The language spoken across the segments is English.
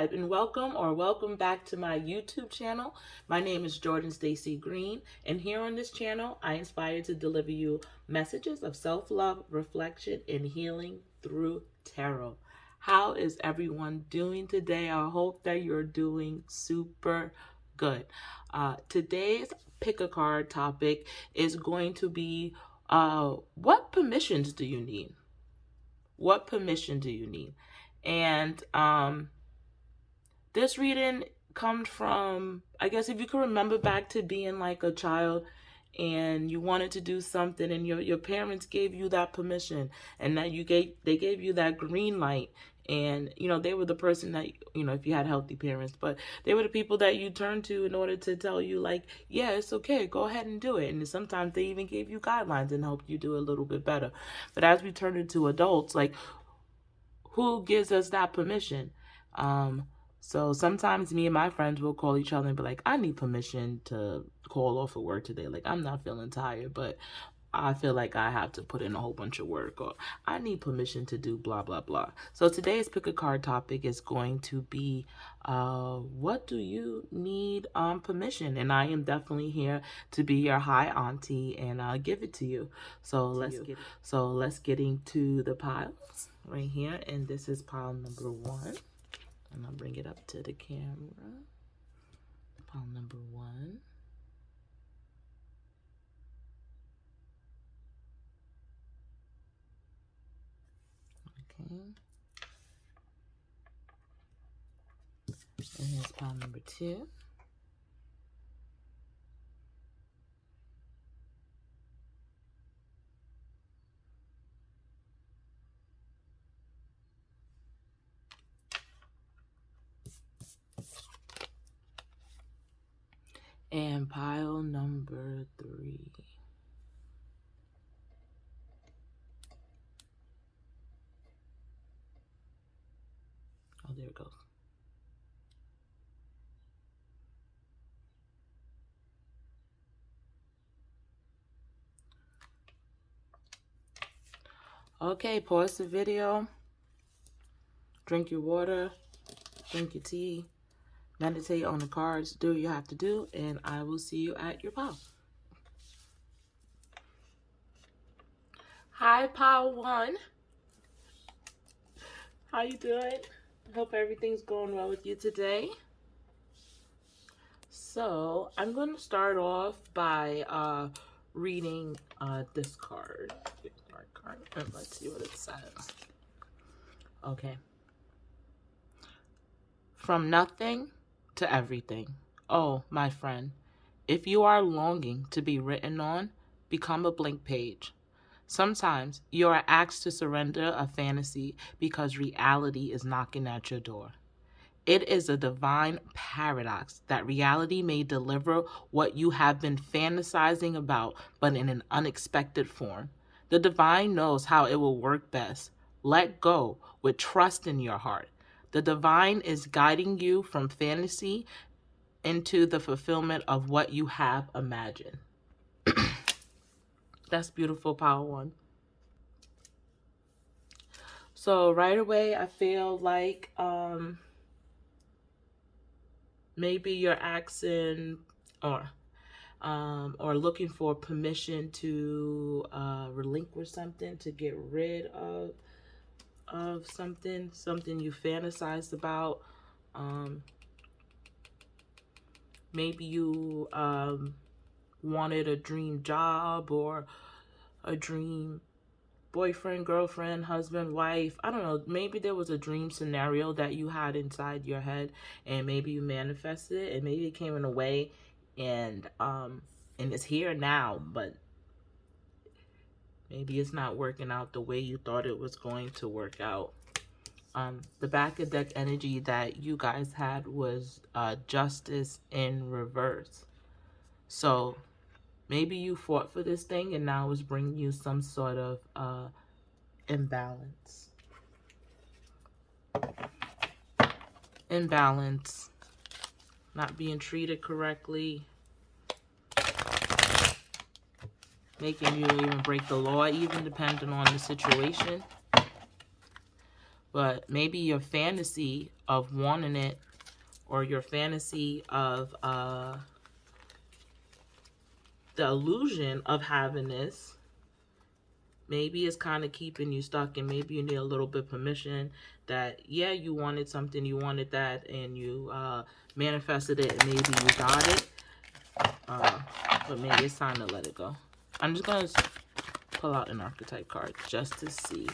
subscribe, and welcome back to my YouTube channel. My name is Jordan Stacy Green, and here on this channel, I inspire to deliver you messages of self-love, reflection, and healing through tarot. How is everyone doing today? I hope that you're doing super good. Today's pick a card topic is going to be what permissions do you need? What permission do you need? And this reading comes from, I guess, if you can remember back to being like a child and you wanted to do something and your parents gave you that permission, and that they gave you that green light, and they were the person that, if you had healthy parents, but they were the people that you turned to in order to tell you, like, yeah, it's okay, go ahead and do it. And sometimes they even gave you guidelines and helped you do a little bit better. But as we turn into adults, like, who gives us that permission? So sometimes me and my friends will call each other and be like, I need permission to call off of work today. Like, I'm not feeling tired, but I feel like I have to put in a whole bunch of work, or I need permission to do blah, blah, blah. So today's pick a card topic is going to be, what do you need permission? And I am definitely here to be your high auntie and give it to you. So let's get into the piles right here. And this is pile number 1. And I'll bring it up to the camera. Pile number 1. Okay. And here's pile number 2. And pile number 3. Oh, there it goes. Okay, pause the video. Drink your water. Drink your tea. Meditate on the cards. Do what you have to do. And I will see you at your pile. Hi, pile 1. How you doing? Hope everything's going well with you today. So I'm going to start off by reading this card. And let's see what it says. Okay. From nothing to everything. Oh, my friend, if you are longing to be written on, become a blank page. Sometimes you are asked to surrender a fantasy because reality is knocking at your door. It is a divine paradox that reality may deliver what you have been fantasizing about, but in an unexpected form. The divine knows how it will work best. Let go with trust in your heart. The divine is guiding you from fantasy into the fulfillment of what you have imagined. That's beautiful, pile 1. So right away, I feel like maybe you're asking or looking for permission to relinquish something, to get rid of something you fantasized about. Maybe you wanted a dream job or a dream boyfriend, girlfriend, husband, wife. I don't know. Maybe there was a dream scenario that you had inside your head, and maybe you manifested it, and maybe it came in a way, and it's here now, but maybe it's not working out the way you thought it was going to work out. The back of deck energy that you guys had was justice in reverse. So maybe you fought for this thing and now it's bringing you some sort of imbalance. Not being treated correctly, making you even break the law, even depending on the situation. But maybe your fantasy of wanting it, or your fantasy of the illusion of having this, maybe it's kind of keeping you stuck, and maybe you need a little bit of permission that, yeah, you wanted something, you wanted that, and you manifested it, and maybe you got it, but maybe it's time to let it go. I'm just going to pull out an archetype card just to see,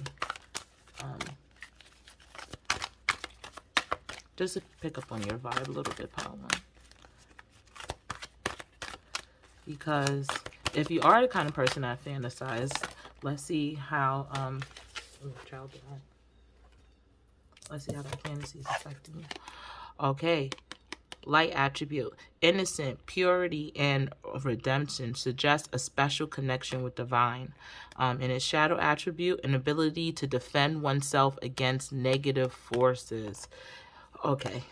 just to pick up on your vibe a little bit, Power One. Because if you are the kind of person that fantasize, let's see how, let's see how that fantasy is affecting you. Okay. Light attribute, innocent, purity, and redemption suggests a special connection with divine. In its shadow attribute, an ability to defend oneself against negative forces. Okay.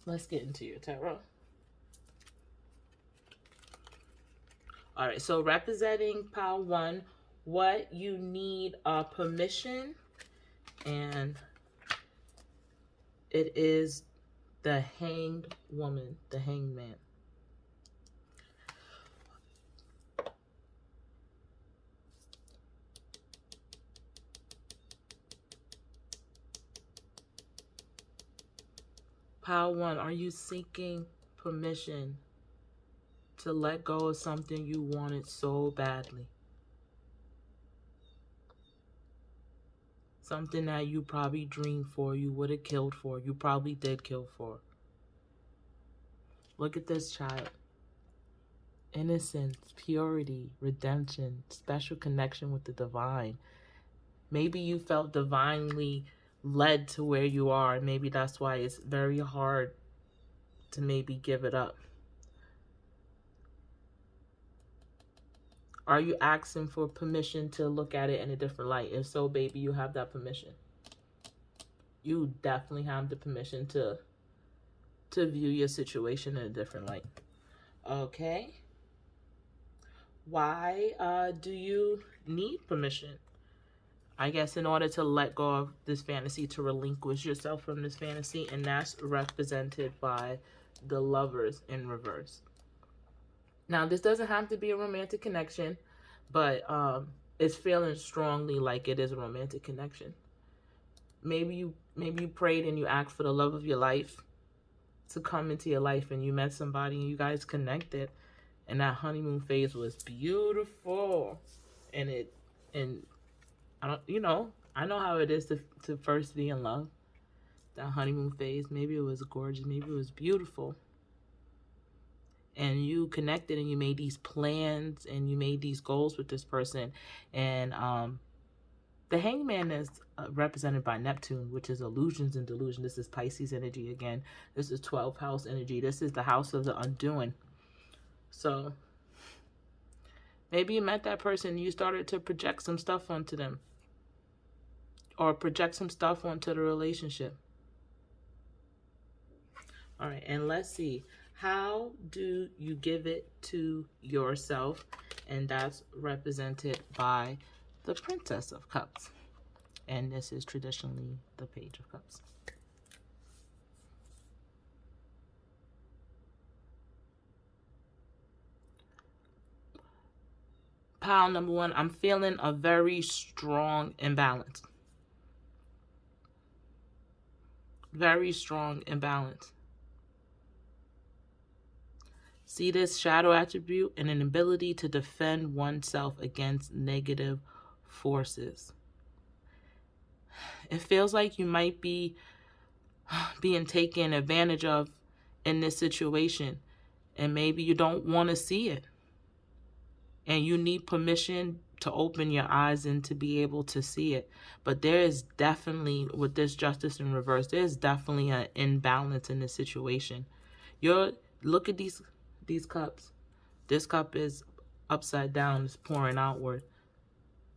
Let's get into your tarot. All right, so representing Power One, what you need permission, and it is the Hanged Woman, the Hanged Man. Power One, are you seeking permission to let go of something you wanted so badly? Something that you probably dreamed for, you would have killed for, you probably did kill for. Look at this child. Innocence, purity, redemption, special connection with the divine. Maybe you felt divinely led to where you are. Maybe that's why it's very hard to maybe give it up. Are you asking for permission to look at it in a different light? If so, baby, you have that permission. You definitely have the permission to view your situation in a different light. Okay. Why do you need permission? I guess in order to let go of this fantasy, to relinquish yourself from this fantasy, and that's represented by the Lovers in reverse. Now, this doesn't have to be a romantic connection, but it's feeling strongly like it is a romantic connection. Maybe you prayed and you asked for the love of your life to come into your life, and you met somebody and you guys connected, and that honeymoon phase was beautiful. And I know how it is to first be in love. That honeymoon phase, maybe it was gorgeous, maybe it was beautiful. And you connected and you made these plans and you made these goals with this person. And the Hangman is represented by Neptune, which is illusions and delusion. This is Pisces energy again. This is 12th house energy. This is the house of the undoing. So maybe you met that person and you started to project some stuff onto them, or project some stuff onto the relationship. All right, and let's see. How do you give it to yourself? And that's represented by the Princess of Cups. And this is traditionally the Page of Cups. Pile number one, I'm feeling a very strong imbalance. Very strong imbalance. See this shadow attribute and an ability to defend oneself against negative forces. It feels like you might be being taken advantage of in this situation, and maybe you don't want to see it. And you need permission to open your eyes and to be able to see it. But there is definitely, with this Justice in reverse, there's definitely an imbalance in this situation. Look at these cups. This cup is upside down. It's pouring outward.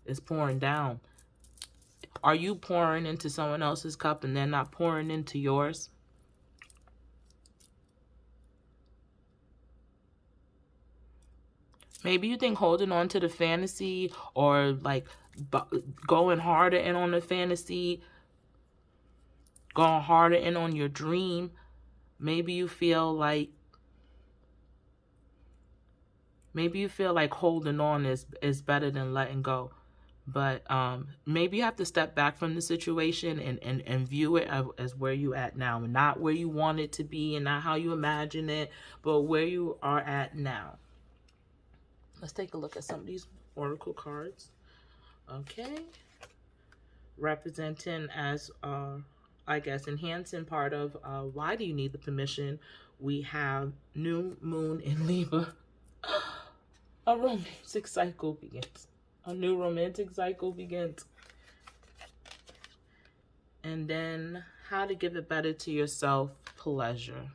It's pouring down. Are you pouring into someone else's cup and they're not pouring into yours? Maybe you think holding on to the fantasy or like going harder in on the fantasy, going harder in on your dream. Maybe you feel like holding on is better than letting go. But maybe you have to step back from the situation and view it as where you at now, and not where you want it to be and not how you imagine it, but where you are at now. Let's take a look at some of these oracle cards. Okay. Representing as, I guess, enhancing part of why do you need the permission, we have new moon in Libra. A romantic cycle begins. A new romantic cycle begins. And then how to give it better to yourself, pleasure.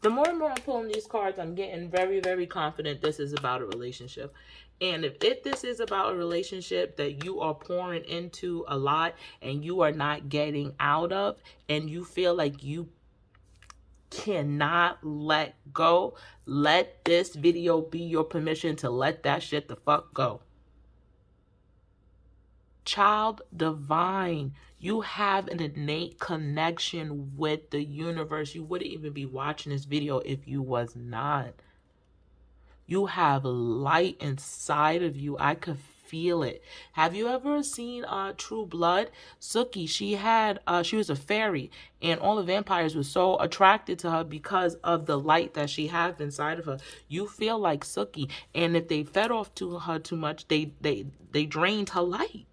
The more and more I'm pulling these cards, I'm getting very, very confident this is about a relationship. And if this is about a relationship that you are pouring into a lot and you are not getting out of, and you feel like you cannot let go, let this video be your permission to let that shit the fuck go. Child divine, you have an innate connection with the universe. You wouldn't even be watching this video if you was not. You have light inside of you. I could feel it. Have you ever seen True Blood? Sookie, she was a fairy, and all the vampires were so attracted to her because of the light that she had inside of her. You feel like Sookie, and if they fed off to her too much, they drained her light.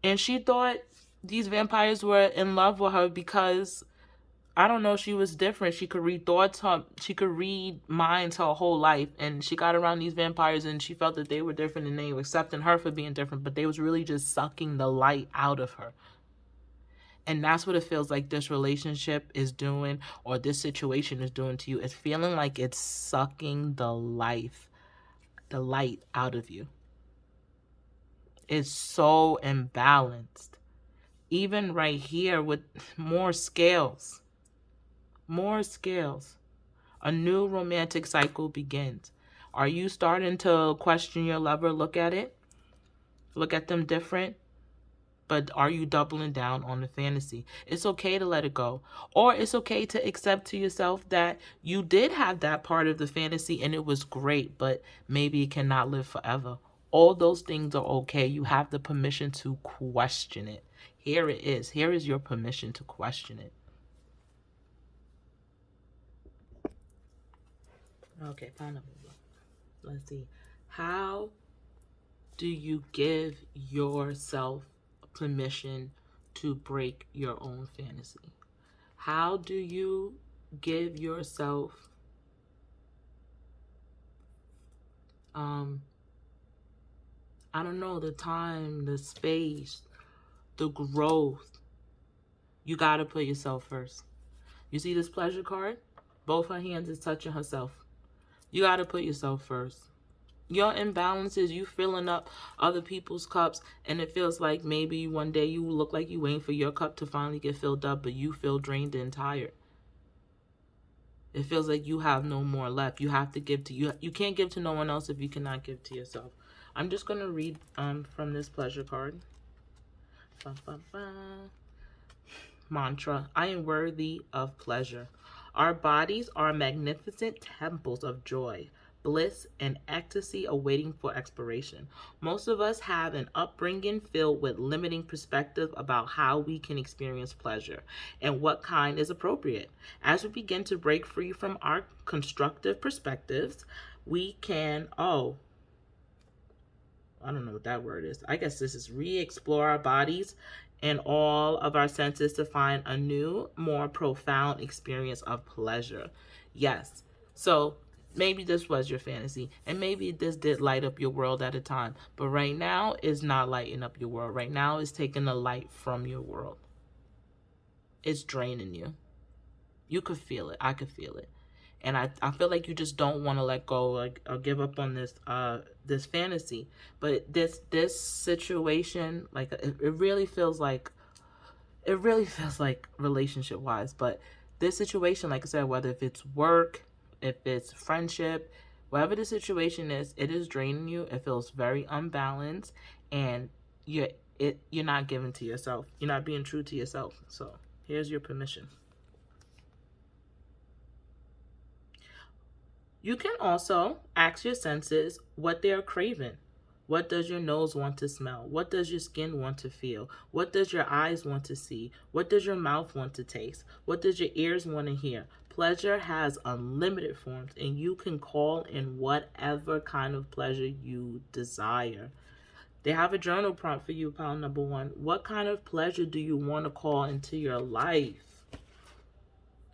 And she thought these vampires were in love with her because, I don't know, she was different. She could read thoughts, she could read minds her whole life. And she got around these vampires and she felt that they were different and they were accepting her for being different. But they was really just sucking the light out of her. And that's what it feels like this relationship is doing, or this situation is doing to you. It's feeling like it's sucking the light out of you. It's so imbalanced. Even right here with more scales. More scales. A new romantic cycle begins. Are you starting to question your lover? Look at it. Look at them different. But are you doubling down on the fantasy? It's okay to let it go. Or it's okay to accept to yourself that you did have that part of the fantasy and it was great, but maybe it cannot live forever. All those things are okay. You have the permission to question it. Here it is. Here is your permission to question it. Okay, fine. Let's see. How do you give yourself permission to break your own fantasy? How do you give yourself I don't know, the time, the space, the growth? You got to put yourself first. You see this pleasure card? Both her hands is touching herself. You got to put yourself first. Your imbalances, you filling up other people's cups, and it feels like maybe one day you look like you waiting for your cup to finally get filled up, but you feel drained and tired. It feels like you have no more left. You have to give to you. You can't give to no one else if you cannot give to yourself. I'm just going to read from this pleasure card. Mantra: I am worthy of pleasure. Our bodies are magnificent temples of joy, bliss, and ecstasy awaiting for exploration. Most of us have an upbringing filled with limiting perspective about how we can experience pleasure and what kind is appropriate. As we begin to break free from our constructive perspectives, we can, I don't know what that word is. I guess this is re-explore our bodies and all of our senses to find a new, more profound experience of pleasure. Yes. So maybe this was your fantasy, and maybe this did light up your world at a time. But right now, it's not lighting up your world. Right now, it's taking the light from your world. It's draining you. You could feel it. I could feel it. And I feel like you just don't want to let go, like, or give up on this fantasy. But this situation, like, it really feels like, relationship wise. But this situation, like I said, whether if it's work, if it's friendship, whatever the situation is, it is draining you. It feels very unbalanced, and you're you're not giving to yourself. You're not being true to yourself. So here's your permission. You can also ask your senses what they are craving. What does your nose want to smell? What does your skin want to feel? What does your eyes want to see? What does your mouth want to taste? What does your ears want to hear? Pleasure has unlimited forms, and you can call in whatever kind of pleasure you desire. They have a journal prompt for you, pile number 1. What kind of pleasure do you want to call into your life?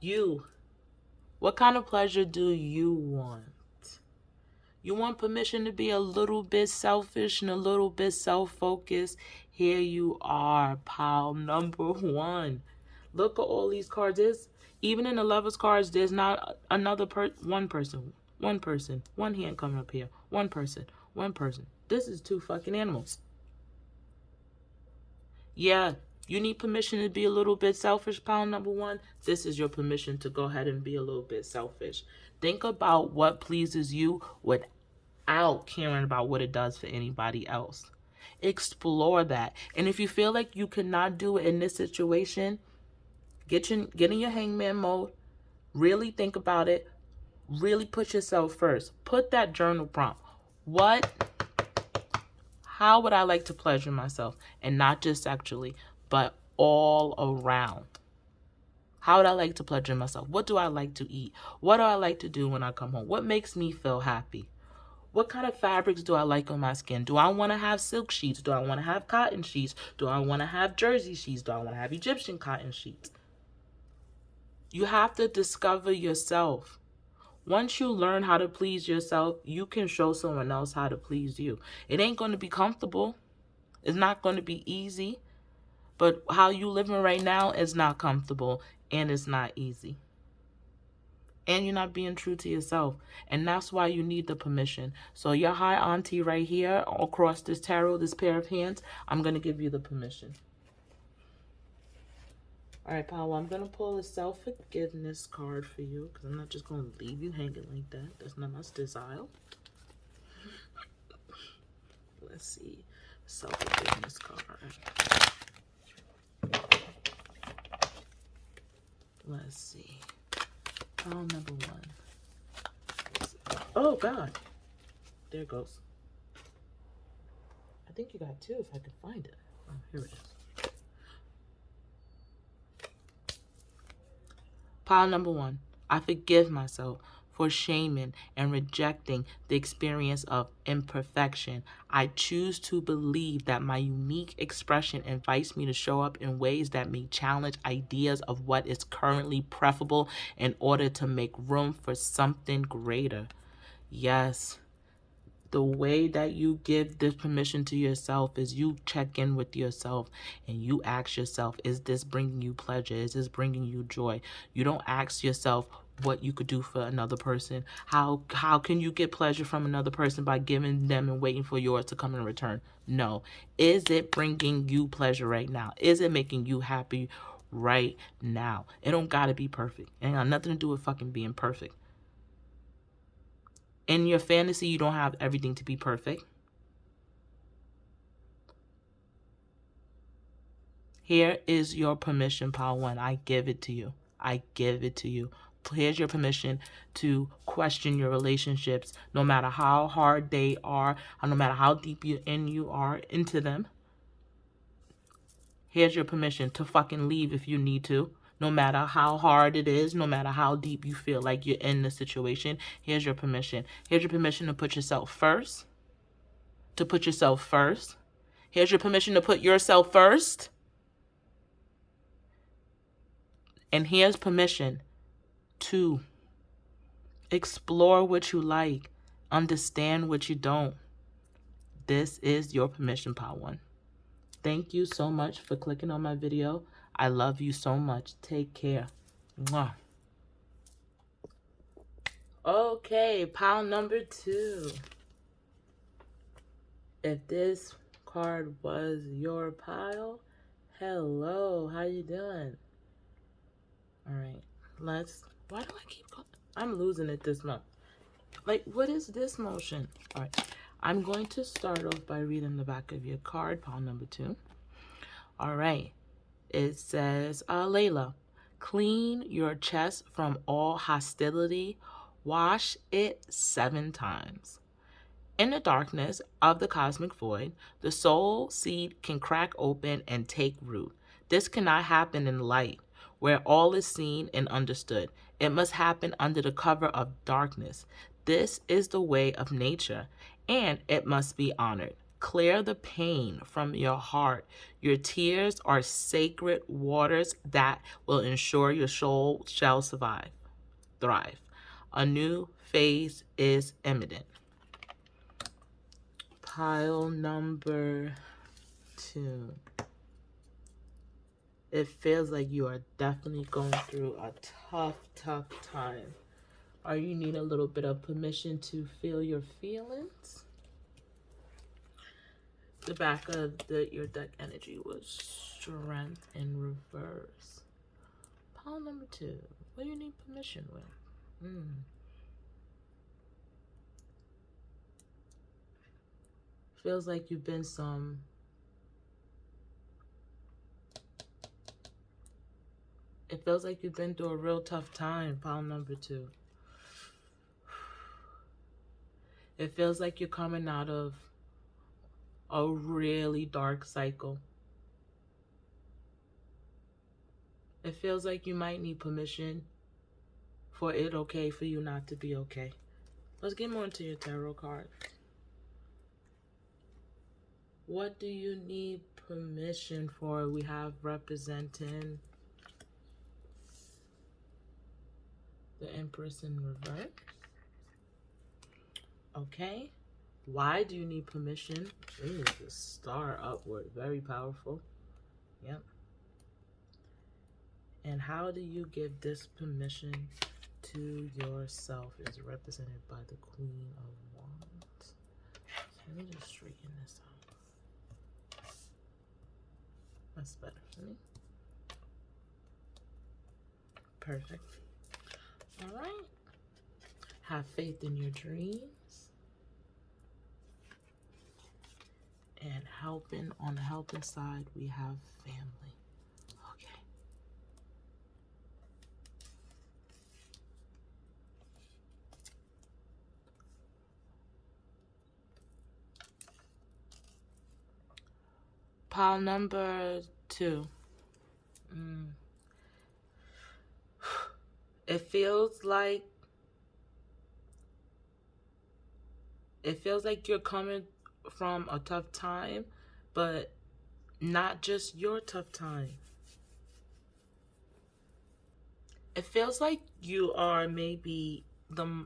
You. What kind of pleasure do you want? You want permission to be a little bit selfish and a little bit self-focused? Here you are, pile number 1. Look at all these cards. Even in the Lovers cards, there's not another one person. One hand coming up here. One person. This is 2 fucking animals. Yeah, you need permission to be a little bit selfish, pile number 1. This is your permission to go ahead and be a little bit selfish. Think about what pleases you without caring about what it does for anybody else. Explore that. And if you feel like you cannot do it in this situation, get in your hangman mode. Really think about it. Really put yourself first. Put that journal prompt. How would I like to pleasure myself? And not just sexually, but all around. How would I like to pleasure myself? What do I like to eat? What do I like to do when I come home? What makes me feel happy? What kind of fabrics do I like on my skin? Do I want to have silk sheets? Do I want to have cotton sheets? Do I want to have jersey sheets? Do I want to have Egyptian cotton sheets? You have to discover yourself. Once you learn how to please yourself, you can show someone else how to please you. It ain't going to be comfortable. It's not going to be easy. But how you living right now is not comfortable, and it's not easy. And you're not being true to yourself. And that's why you need the permission. So your high auntie right here, across this tarot, this pair of hands, I'm going to give you the permission. All right, Paolo, I'm going to pull a self-forgiveness card for you, because I'm not just going to leave you hanging like that. That's not my style. Let's see. Self-forgiveness card. Let's see. Pile number 1. Oh, God. There it goes. I think you got 2 if I could find it. Oh, here it is. Pile number 1. I forgive myself for shaming and rejecting the experience of imperfection. I choose to believe that my unique expression invites me to show up in ways that may challenge ideas of what is currently preferable in order to make room for something greater. Yes. The way that you give this permission to yourself is you check in with yourself and you ask yourself, is this bringing you pleasure? Is this bringing you joy? You don't ask yourself what you could do for another person. How can you get pleasure from another person by giving them and waiting for yours to come in return? No. Is it bringing you pleasure right now? Is it making you happy right now? It don't gotta be perfect. It ain't got nothing to do with fucking being perfect. In your fantasy, you don't have everything to be perfect. Here is your permission, pile 1. I give it to you. I give it to you. Here's your permission to question your relationships, no matter how hard they are, or no matter how deep you are into them. Here's your permission to fucking leave if you need to. No matter how hard it is, no matter how deep you feel like you're in the situation, here's your permission. Here's your permission to put yourself first. To put yourself first. Here's your permission to put yourself first. And here's permission to explore what you like, understand what you don't. This is your permission, pile 1. Thank you so much for clicking on my video. I love you so much. Take care. Mwah. Okay, pile number 2. If this card was your pile, hello, how you doing? All right, why do I keep going? I'm losing it this month. Like, what is this motion? All right, I'm going to start off by reading the back of your card, pile number 2. All right, it says, Layla, clean your chest from all hostility. Wash it 7 times. In the darkness of the cosmic void, the soul seed can crack open and take root. This cannot happen in light, where all is seen and understood. It must happen under the cover of darkness. This is the way of nature, and it must be honored. Clear the pain from your heart. Your tears are sacred waters that will ensure your soul shall thrive. A new phase is imminent. Pile number 2. It feels like you are definitely going through a tough time. Or you need a little bit of permission to feel your feelings. The back of your deck energy was strength in reverse. Pile number 2. What do you need permission with? Feels like you've been It feels like you've been through a real tough time, pile number 2. It feels like you're coming out of a really dark cycle. It feels like you might need permission for it okay for you not to be okay. Let's get more into your tarot card. What do you need permission for? We have representing the Empress in reverse. Okay. Why do you need permission? Ooh, the star upward. Very powerful. Yep. And how do you give this permission to yourself? Is represented by the Queen of Wands. So let me just straighten this out. That's better for me. Perfect. All right. Have faith in your dreams. And on the helping side, we have family. Okay. Pile number 2. It feels like you're coming from a tough time, but not just your tough time. It feels like you are maybe the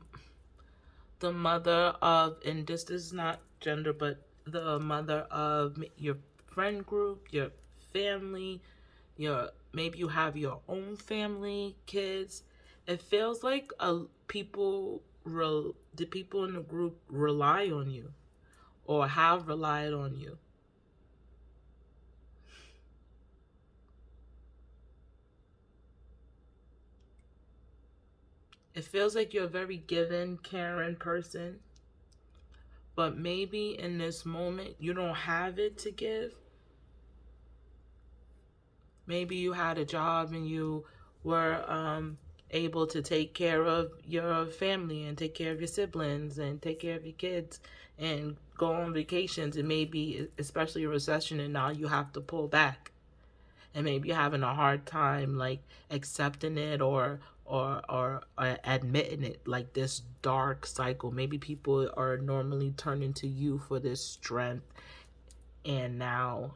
mother of, and this is not gender, but the mother of your friend group, your family, maybe you have your own family, kids. It feels like the people in the group rely on you or have relied on you. It feels like you're a very giving, caring person, but maybe in this moment you don't have it to give. Maybe you had a job and you were able to take care of your family and take care of your siblings and take care of your kids and go on vacations, and maybe especially a recession and now you have to pull back. And maybe you're having a hard time like accepting it or admitting it, like this dark cycle. Maybe people are normally turning to you for this strength, and now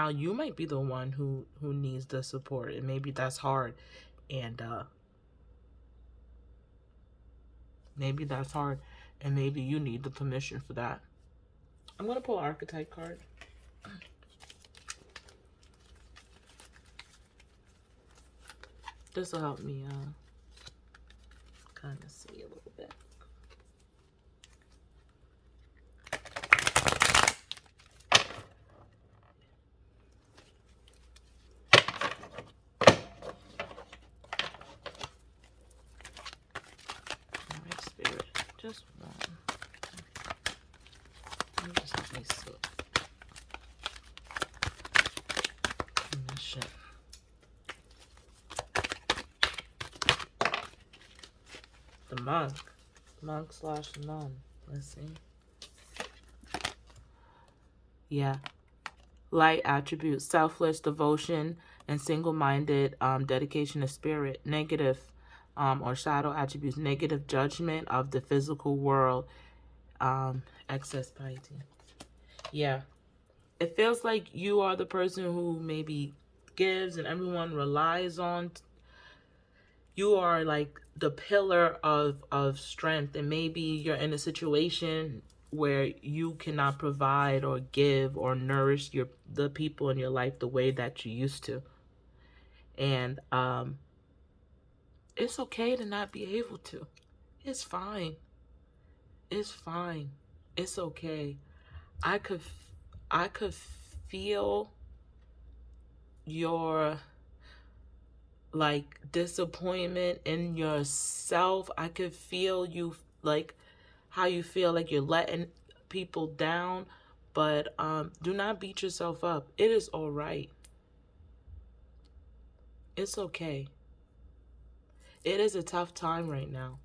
you might be the one who needs the support, and maybe that's hard, and maybe you need the permission for that. I'm gonna pull an archetype card. This will help me kind of see a little bit. All right, Spirit, just one. Let me see. Permission. The monk slash nun. Let's see. Yeah. Light attributes, selfless devotion and single-minded dedication to spirit. Negative or shadow attributes, negative judgment of the physical world. Excess piety. Yeah. It feels like you are the person who maybe gives and everyone relies on. You are like the pillar of strength, and maybe you're in a situation where you cannot provide or give or nourish the people in your life the way that you used to. And it's okay to not be able to. It's fine. It's fine. It's okay. I could feel your like disappointment in yourself. I could feel you, like how you feel like you're letting people down, but do not beat yourself up. It is all right. It's okay. It is a tough time right now.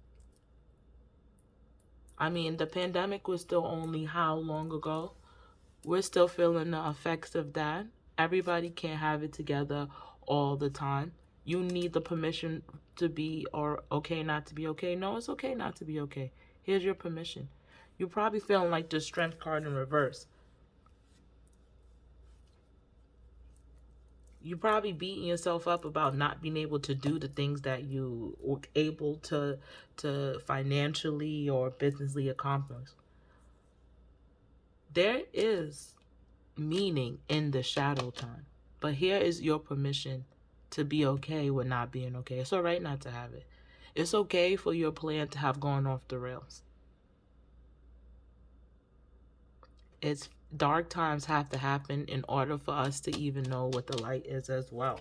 I mean, the pandemic was still only how long ago? We're still feeling the effects of that. Everybody can't have it together all the time. You need the permission to be or okay not to be okay. No, it's okay not to be okay. Here's your permission. You're probably feeling like the strength card in reverse. You're probably beating yourself up about not being able to do the things that you were able to financially or businessly accomplish. There is meaning in the shadow time. But here is your permission to be okay with not being okay. It's all right not to have it. It's okay for your plan to have gone off the rails. It's dark times have to happen in order for us to even know what the light is as well.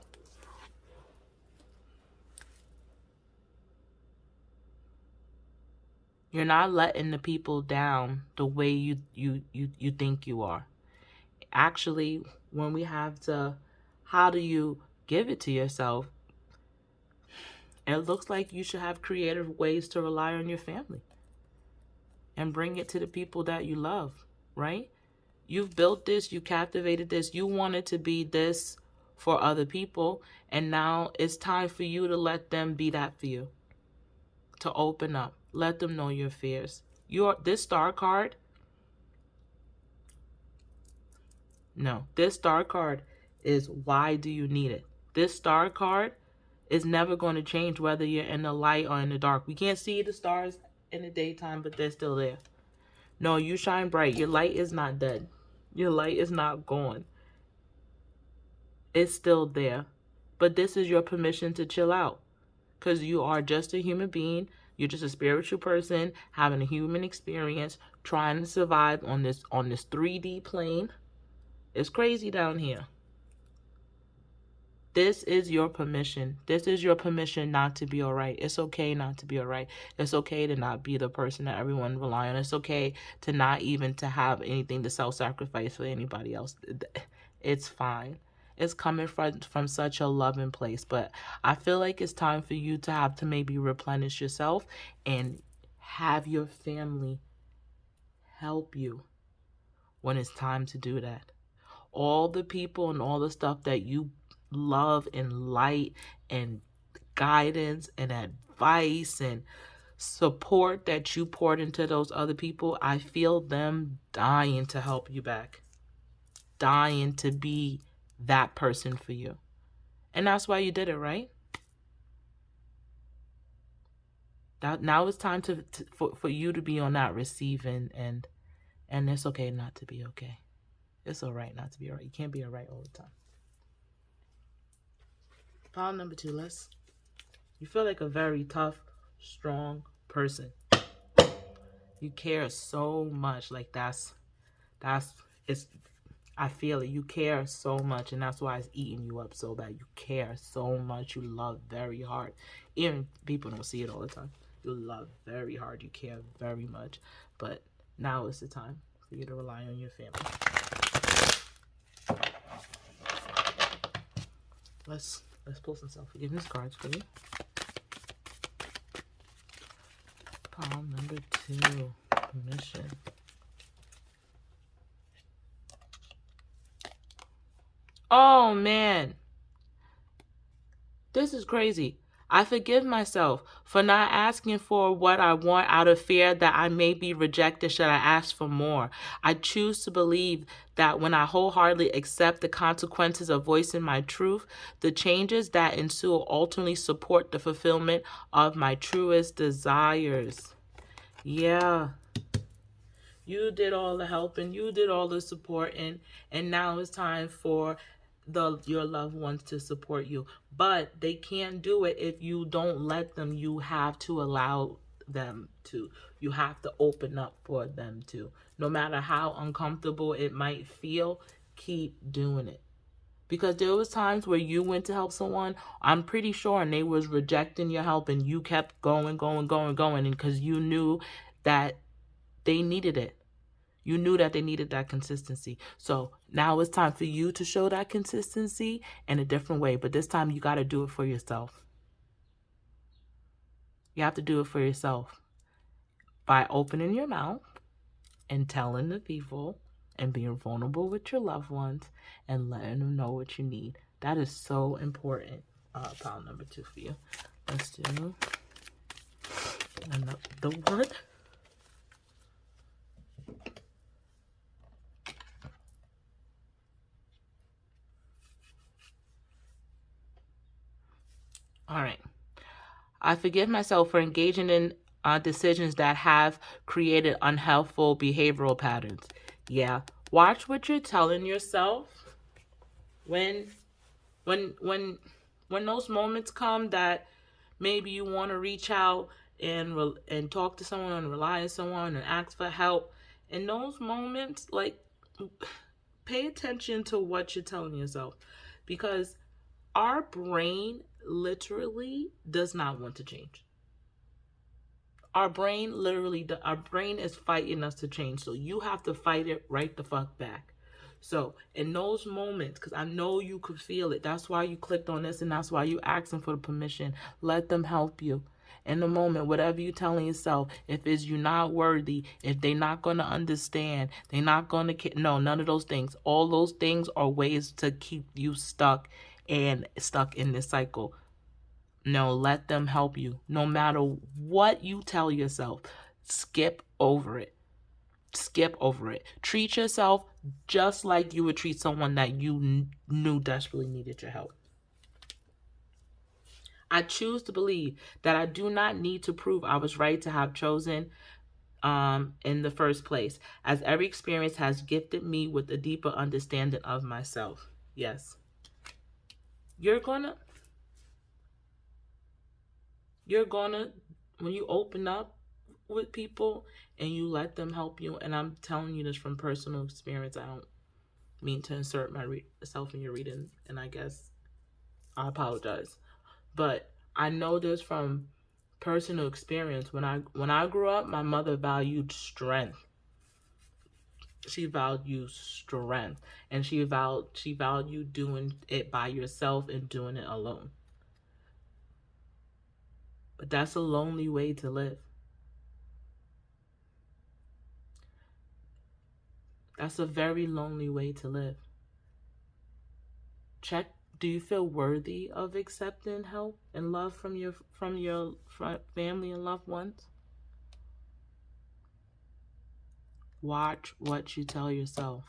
You're not letting the people down the way you think you are. Actually, when we have to, how do you give it to yourself? It looks like you should have creative ways to rely on your family and bring it to the people that you love, right? You've built this, you captivated this, you wanted to be this for other people, and now it's time for you to let them be that for you. To open up, let them know your fears. This star card, no, this star card is why do you need it? This star card is never going to change whether you're in the light or in the dark. We can't see the stars in the daytime, but they're still there. No, you shine bright. Your light is not dead. Your light is not gone. It's still there. But this is your permission to chill out. Because you are just a human being. You're just a spiritual person having a human experience, trying to survive on this 3D plane. It's crazy down here. This is your permission. This is your permission not to be all right. It's okay not to be all right. It's okay to not be the person that everyone rely on. It's okay to not even to have anything to self-sacrifice for anybody else. It's fine. It's coming from such a loving place. But I feel like it's time for you to have to maybe replenish yourself and have your family help you when it's time to do that. All the people and all the stuff that you love and light and guidance and advice and support that you poured into those other people, I feel them dying to help you back, dying to be that person for you. And that's why you did it, right? Now it's time for you to be on that receiving end, and it's okay not to be okay. It's all right not to be all right. You can't be all right all the time. Pile number 2, you feel like a very tough strong person. You care so much. Like it's, I feel it. You care so much, and that's why it's eating you up so bad. You care so much. You love very hard. Even people don't see it all the time. You love very hard. You care very much. But now is the time for you to rely on your family. Let's pull some self-forgiveness cards for you. Pile number 2, permission. Oh man, this is crazy. I forgive myself for not asking for what I want out of fear that I may be rejected should I ask for more. I choose to believe that when I wholeheartedly accept the consequences of voicing my truth, the changes that ensue ultimately support the fulfillment of my truest desires. Yeah. You did all the helping, you did all the supporting, and now it's time for your loved ones to support you. But they can't do it if you don't let them. You have to allow them to. You have to open up for them to. No matter how uncomfortable it might feel, keep doing it. Because there was times where you went to help someone, I'm pretty sure, and they was rejecting your help, and you kept going, and because you knew that they needed it. You knew that they needed that consistency. So now it's time for you to show that consistency in a different way. But this time you got to do it for yourself. You have to do it for yourself by opening your mouth and telling the people and being vulnerable with your loved ones and letting them know what you need. That is so important. Pile number 2 for you. Let's do another one. All right. I forgive myself for engaging in decisions that have created unhelpful behavioral patterns. Yeah. Watch what you're telling yourself when when when when those moments come that maybe you want to reach out and talk to someone and rely on someone and ask for help. In those moments, like, pay attention to what you're telling yourself, because our brain literally does not want to change. Our brain is fighting us to change. So you have to fight it right the fuck back. So in those moments, because I know you could feel it, that's why you clicked on this and that's why you asking for the permission. Let them help you. In the moment, whatever you're telling yourself, if it's you not worthy, if they're not going to understand, they're not going to, no, none of those things. All those things are ways to keep you stuck in this cycle. No, let them help you. No matter what you tell yourself, skip over it. Skip over it. Treat yourself just like you would treat someone that you knew desperately needed your help. I choose to believe that I do not need to prove I was right to have chosen in the first place, as every experience has gifted me with a deeper understanding of myself. Yes. You're gonna, when you open up with people and you let them help you, and I'm telling you this from personal experience, I don't mean to insert myself in your reading, and I guess I apologize, but I know this from personal experience. When I grew up, my mother valued strength. She valued strength, and she valued doing it by yourself and doing it alone. But that's a lonely way to live. That's a very lonely way to live. Check, do you feel worthy of accepting help and love from your family and loved ones? Watch what you tell yourself.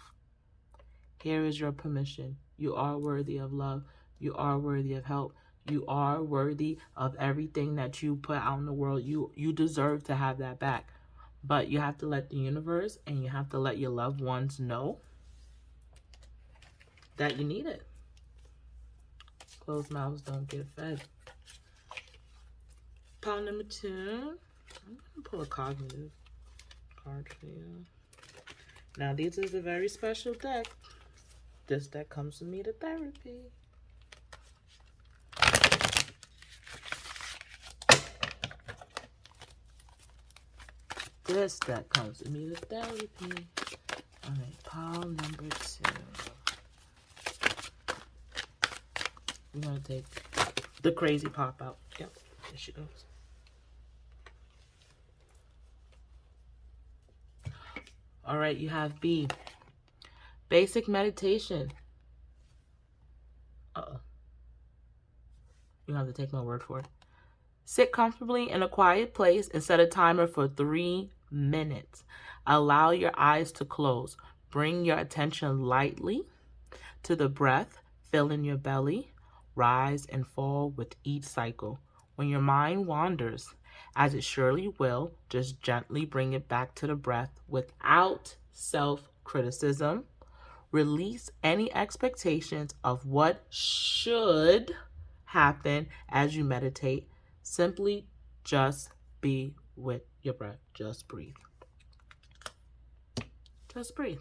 Here is your permission. You are worthy of love. You are worthy of help. You are worthy of everything that you put out in the world. You deserve to have that back. But you have to let the universe and you have to let your loved ones know that you need it. Closed mouths don't get fed. Pile number 2. I'm going to pull a cognitive card for you. Now, this is a very special deck. This deck comes with me to therapy. This deck comes with me to therapy. All right, pile number 2. We're going to take the crazy pop out. Yep, there she goes. All right, you have B. Basic meditation. Uh-oh. You have to take my word for it. Sit comfortably in a quiet place and set a timer for 3 minutes. Allow your eyes to close. Bring your attention lightly to the breath. Fill in your belly. Rise and fall with each cycle. When your mind wanders, as it surely will, just gently bring it back to the breath without self-criticism. Release any expectations of what should happen as you meditate. Simply just be with your breath. Just breathe. Just breathe.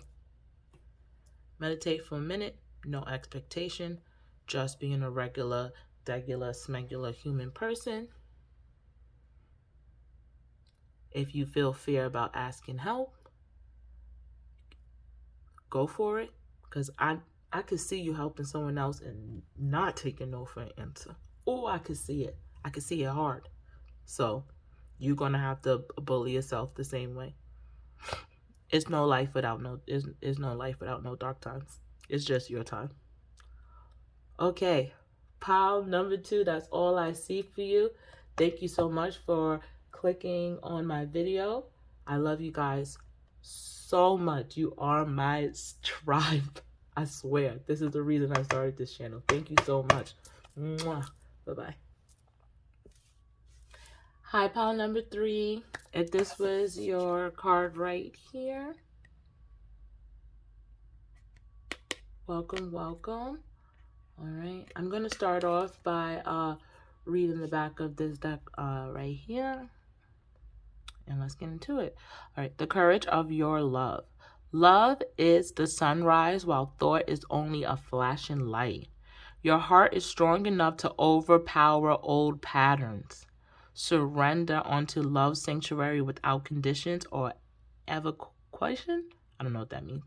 Meditate for a minute. No expectation. Just being a regular, smegular human person. If you feel fear about asking help, go for it. Because I could see you helping someone else and not taking no for an answer. Oh, I could see it. I could see it hard. So you're going to have to bully yourself the same way. It's no life without no dark times. It's just your time. Okay. Pile number 2. That's all I see for you. Thank you so much for clicking on my video. I love you guys so much. You are my tribe. I swear. This is the reason I started this channel. Thank you so much. Mwah. Bye-bye. Hi, pile number 3. If this was your card right here, welcome, welcome. All right, I'm going to start off by reading the back of this deck right here. And let's get into it. All right, the courage of your love. Love is the sunrise while thought is only a flashing light. Your heart is strong enough to overpower old patterns. Surrender onto love's sanctuary without conditions or evacuation. I don't know what that means.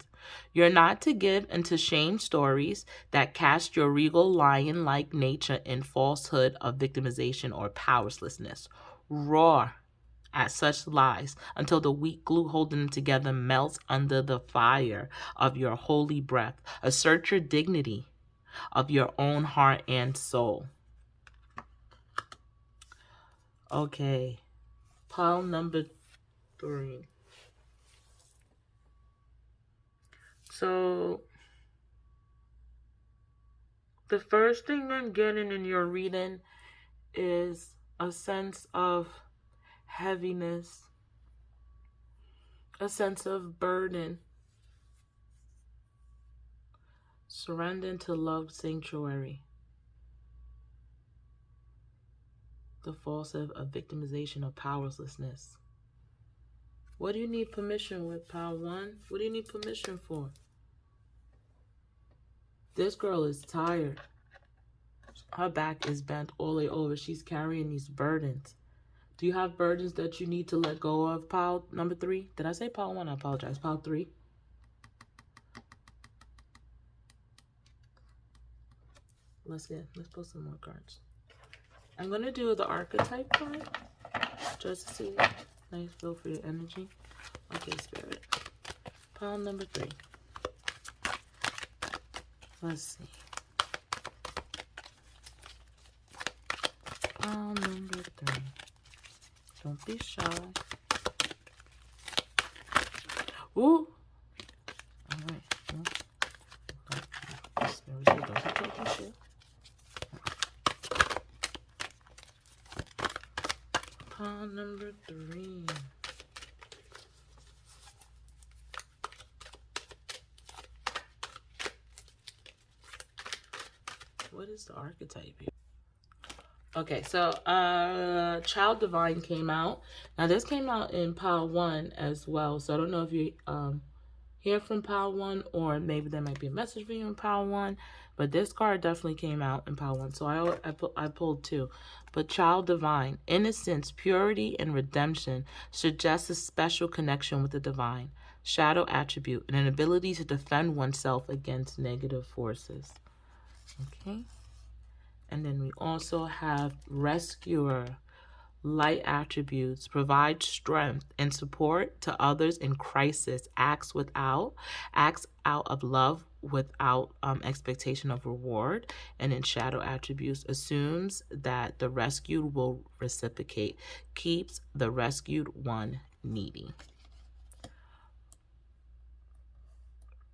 You're not to give into shame stories that cast your regal lion-like nature in falsehood of victimization or powerlessness. Roar at such lies until the weak glue holding them together melts under the fire of your holy breath. Assert your dignity of your own heart and soul. Okay, pile number 3. So, the first thing I'm getting in your reading is a sense of heaviness, a sense of burden. Surrender to love's sanctuary. The falsehood of victimization or powerlessness. What do you need permission with, pile 1? What do you need permission for? This girl is tired. Her back is bent all the way over. She's carrying these burdens. Do you have burdens that you need to let go of, pile number 3? Did I say pile 1? I apologize. Pile 3. Let's put some more cards. I'm going to do the archetype card just to see. Nice feel for your energy. Okay, Spirit. Pile number 3. Let's see. Pile number 3. Don't be shy. Ooh. All right. Spirit, don't be talking shit. Pile number 3. What is the archetype here? Okay, so Child Divine came out. Now this came out in pile 1 as well. So I don't know if you hear from pile 1, or maybe there might be a message for you in pile 1. But this card definitely came out in pile 1. So I pulled 2. But Child Divine, innocence, purity, and redemption suggests a special connection with the divine. Shadow attribute, and an ability to defend oneself against negative forces. Okay. And then we also have Rescuer, light attributes, provide strength and support to others in crisis, acts out of love without expectation of reward. And in shadow attributes, assumes that the rescued will reciprocate, keeps the rescued one needy.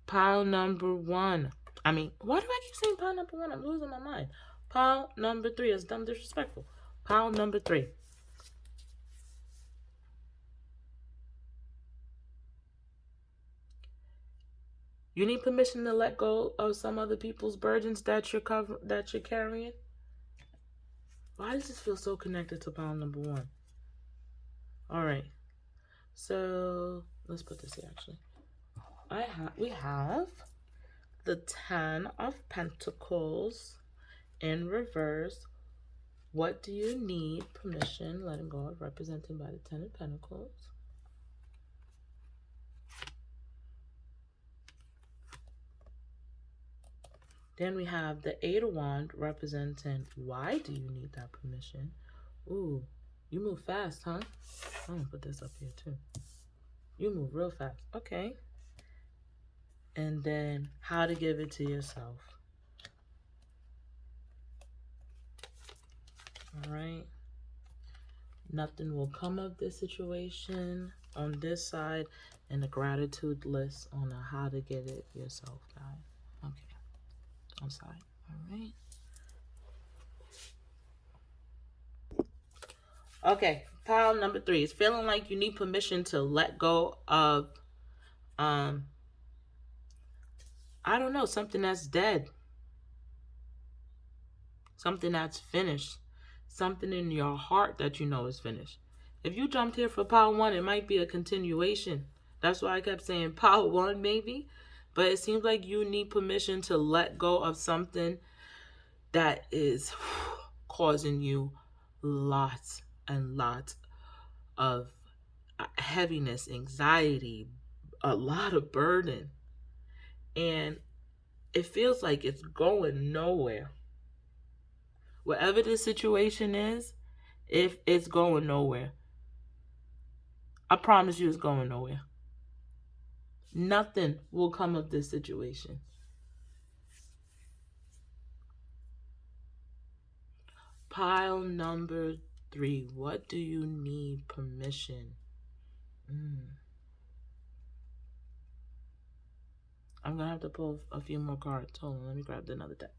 Pile number 1. I mean, why do I keep saying pile number 1? I'm losing my mind. Pile number 3 is dumb disrespectful. Pile number 3. You need permission to let go of some other people's burdens that you're carrying. Why does this feel so connected to pile number 1? All right. So let's put this here. Actually, we have the 10 of Pentacles in reverse. What do you need permission letting go of, represented by the 10 of Pentacles? Then we have the 8 of Wands, representing why do you need that permission? Ooh, you move fast, huh? I'm gonna put this up here too. You move real fast. Okay. And then how to give it to yourself. All right. Nothing will come of this situation on this side, and a gratitude list on how to get it yourself, guys. Okay. On side. All right. Okay, pile number 3 is feeling like you need permission to let go of, I don't know, something that's dead, something that's finished, something in your heart that you know is finished. If you jumped here for pile 1, it might be a continuation. That's why I kept saying pile 1 maybe, but it seems like you need permission to let go of something that is causing you lots and lots of heaviness, anxiety, a lot of burden, and it feels like it's going nowhere. Whatever the situation is, if it's going nowhere, I promise you it's going nowhere. Nothing will come of this situation. Pile number 3. What do you need permission? I'm going to have to pull a few more cards. Hold on, let me grab another deck.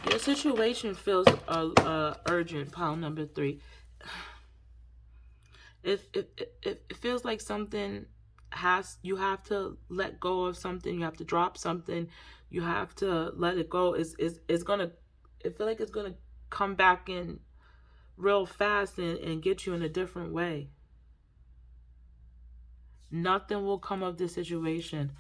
Your situation feels urgent, pile number 3. It feels like something you have to let go of something, you have to drop something, you have to let it go. It's gonna, it feel like it's gonna come back in real fast and get you in a different way. Nothing will come of this situation.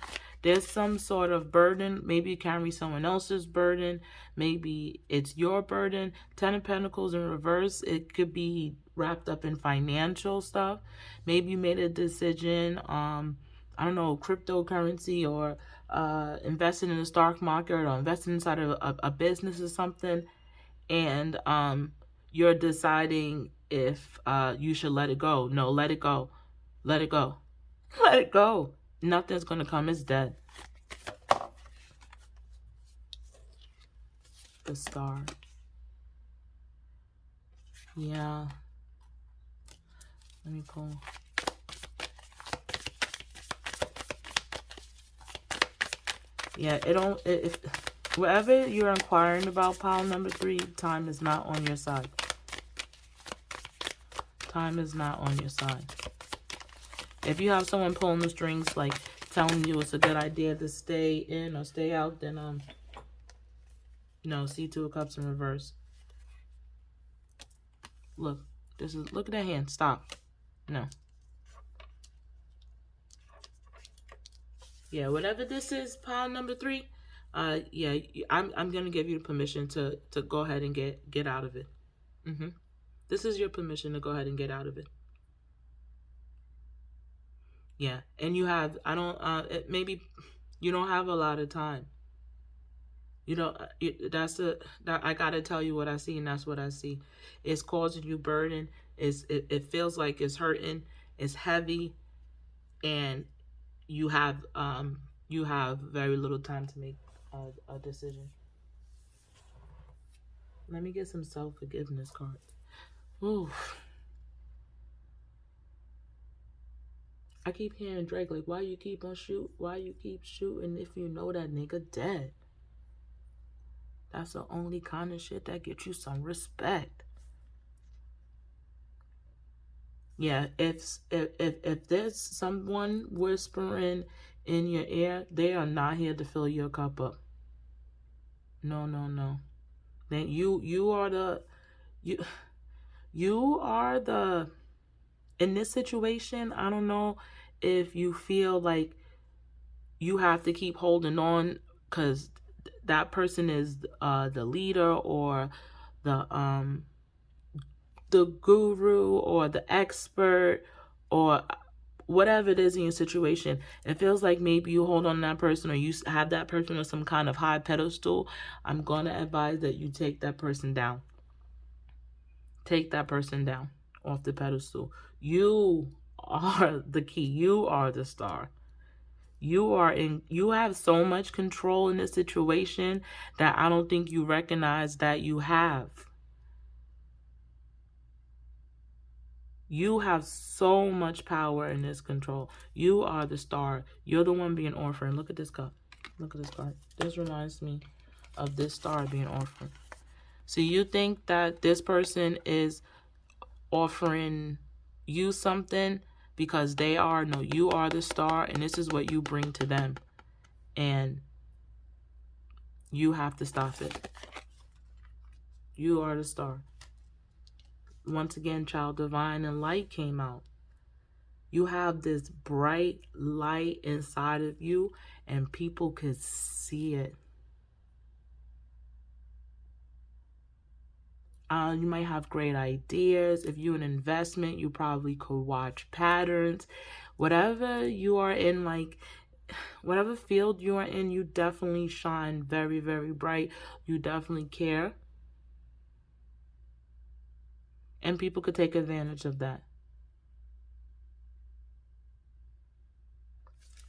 There's some sort of burden. Maybe you carry someone else's burden. Maybe it's your burden. 10 of Pentacles in reverse. It could be wrapped up in financial stuff. Maybe you made a decision, I don't know, cryptocurrency, or investing in the stock market, or investing inside of a business or something. And you're deciding if you should let it go. No, let it go. Let it go. Let it go. Nothing's going to come. It's dead. The Star. Yeah. Let me pull. Yeah, if whatever you're inquiring about, pile number 3, time is not on your side. Time is not on your side. If you have someone pulling the strings, like telling you it's a good idea to stay in or stay out, then see Two of Cups in reverse. Look, look at that hand. Stop. No. Yeah, whatever this is, pile number 3. Yeah, I'm gonna give you permission to go ahead and get out of it. This is your permission to go ahead and get out of it. Yeah, and you have, I don't, maybe you don't have a lot of time. You know, I gotta tell you what I see, and that's what I see. It's causing you burden. It feels like it's hurting. It's heavy, and you have very little time to make a decision. Let me get some self-forgiveness cards. Ooh. I keep hearing Drake like, why you keep shooting if you know that nigga dead? That's the only kind of shit that gets you some respect. Yeah, if there's someone whispering in your ear, they are not here to fill your cup up. No, no, no. Then you are the in this situation. I don't know if you feel like you have to keep holding on because that person is the leader or the guru or the expert or whatever it is in your situation. It feels like maybe you hold on to that person or you have that person on some kind of high pedestal. I'm going to advise that you take that person down. Take that person down off the pedestal. You are the key. You are the star. You have so much control in this situation that I don't think you recognize that you have. You have so much power in this control. You are the star. You're the one being orphaned. Look at this cup. Look at this card. This reminds me of this star being orphaned. So you think that this person is offering you something because they are. No, you are the star, and this is what you bring to them. And you have to stop it. You are the star. Once again, child divine and light came out. You have this bright light inside of you, and people could see it. You might have great ideas. If you're an investment, you probably could watch patterns. Whatever you are in, like whatever field you are in, you definitely shine very, very bright. You definitely care. And people could take advantage of that.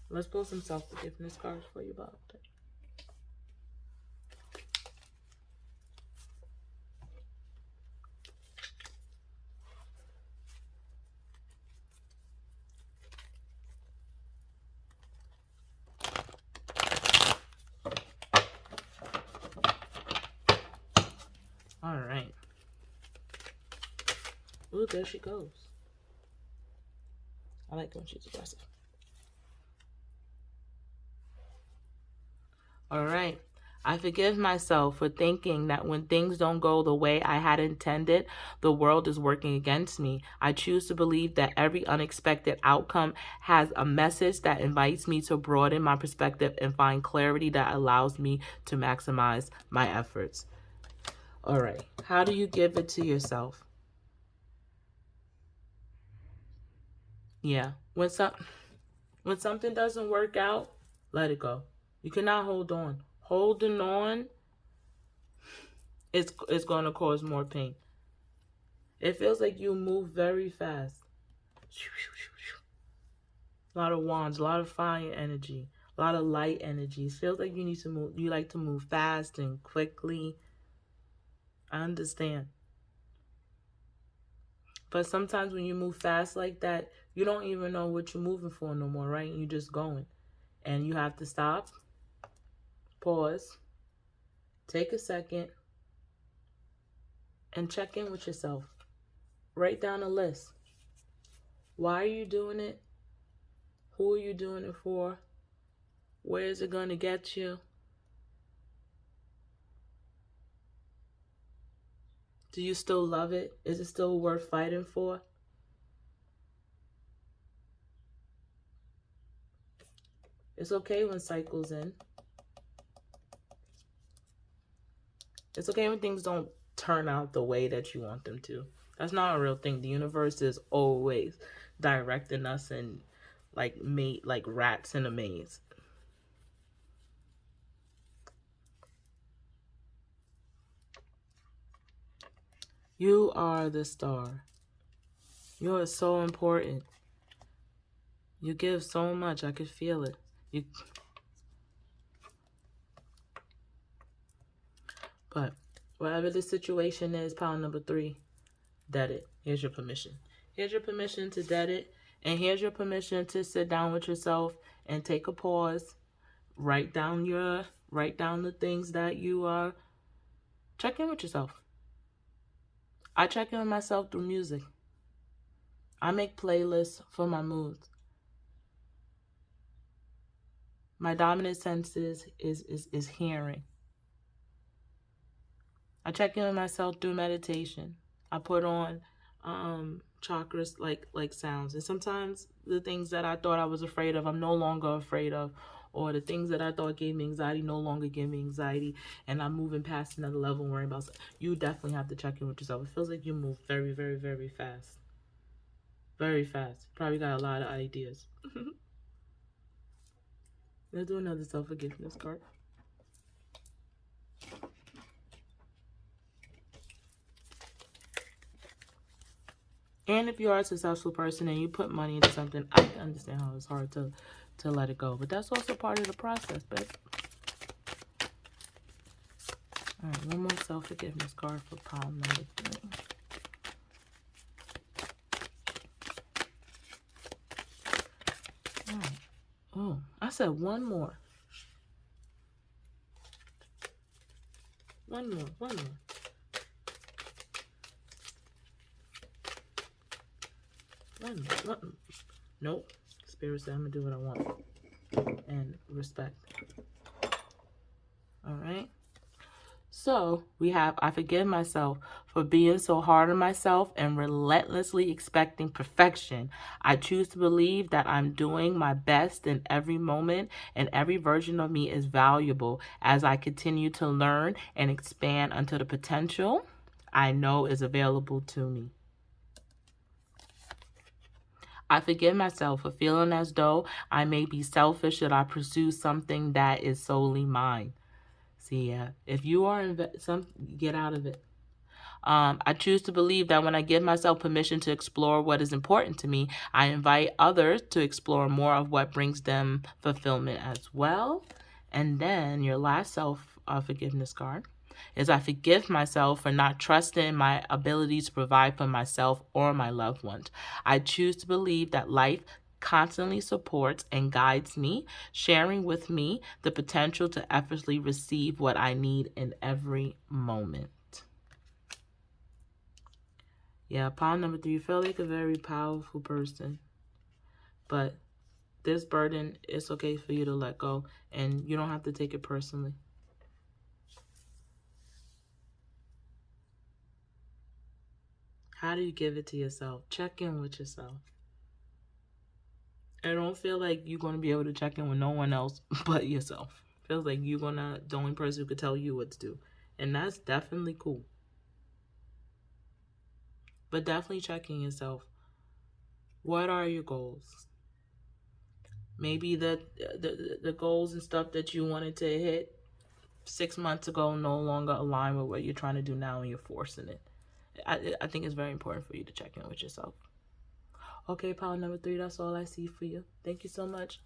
Let's pull some self-forgiveness cards for you about that. All right. Ooh, there she goes. I like when she's aggressive. All right. I forgive myself for thinking that when things don't go the way I had intended, the world is working against me. I choose to believe that every unexpected outcome has a message that invites me to broaden my perspective and find clarity that allows me to maximize my efforts. All right. How do you give it to yourself? Yeah. When something doesn't work out, let it go. You cannot hold on. Holding on it's going to cause more pain. It feels like you move very fast. A lot of wands, a lot of fire energy, a lot of light energy. It feels like you need to move. You like to move fast and quickly. I understand. But sometimes when you move fast like that, you don't even know what you're moving for no more, right? You're just going. And you have to stop, pause, take a second, and check in with yourself. Write down a list. Why are you doing it? Who are you doing it for? Where is it going to get you? Do you still love it? Is it still worth fighting for? It's okay when cycles end. It's okay when things don't turn out the way that you want them to. That's not a real thing. The universe is always directing us and like rats in a maze. You are the star. You are so important. You give so much. I could feel it. But whatever the situation is, pile number 3, dead it. Here's your permission. Here's your permission to dead it. And here's your permission to sit down with yourself and take a pause. Write down the things that you are. Check in with yourself. I check in with myself through music. I make playlists for my moods. My dominant senses is hearing. I check in with myself through meditation. I put on chakras like sounds. And sometimes the things that I thought I was afraid of, I'm no longer afraid of. Or the things that I thought gave me anxiety no longer give me anxiety. And I'm moving past another level and worrying about stuff. You definitely have to check in with yourself. It feels like you move very, very, very fast. Very fast. Probably got a lot of ideas. Let's do another self-forgiveness card. And if you are a successful person and you put money into something, I can understand how it's hard to let it go. But that's also part of the process, babe. All right, one more self-forgiveness card for pile number 3. All right. Oh, I said one more. One more. Nope. Spirit said I'm going to do what I want. And respect. All right. So we have, I forgive myself for being so hard on myself and relentlessly expecting perfection. I choose to believe that I'm doing my best in every moment, and every version of me is valuable as I continue to learn and expand until the potential I know is available to me. I forgive myself for feeling as though I may be selfish should I pursue something that is solely mine. See, yeah, if you are get out of it. I choose to believe that when I give myself permission to explore what is important to me, I invite others to explore more of what brings them fulfillment as well. And then your last self-forgiveness card is I forgive myself for not trusting my ability to provide for myself or my loved ones. I choose to believe that life constantly supports and guides me, sharing with me the potential to effortlessly receive what I need in every moment. Yeah, pile number 3, you feel like a very powerful person. But this burden, it's okay for you to let go. And you don't have to take it personally. How do you give it to yourself? Check in with yourself. And don't feel like you're going to be able to check in with no one else but yourself. Feels like you're the only person who could tell you what to do. And that's definitely cool. But definitely checking yourself. What are your goals? Maybe the goals and stuff that you wanted to hit 6 months ago no longer align with what you're trying to do now, and you're forcing it. I think it's very important for you to check in with yourself. Okay, pile number 3, that's all I see for you. Thank you so much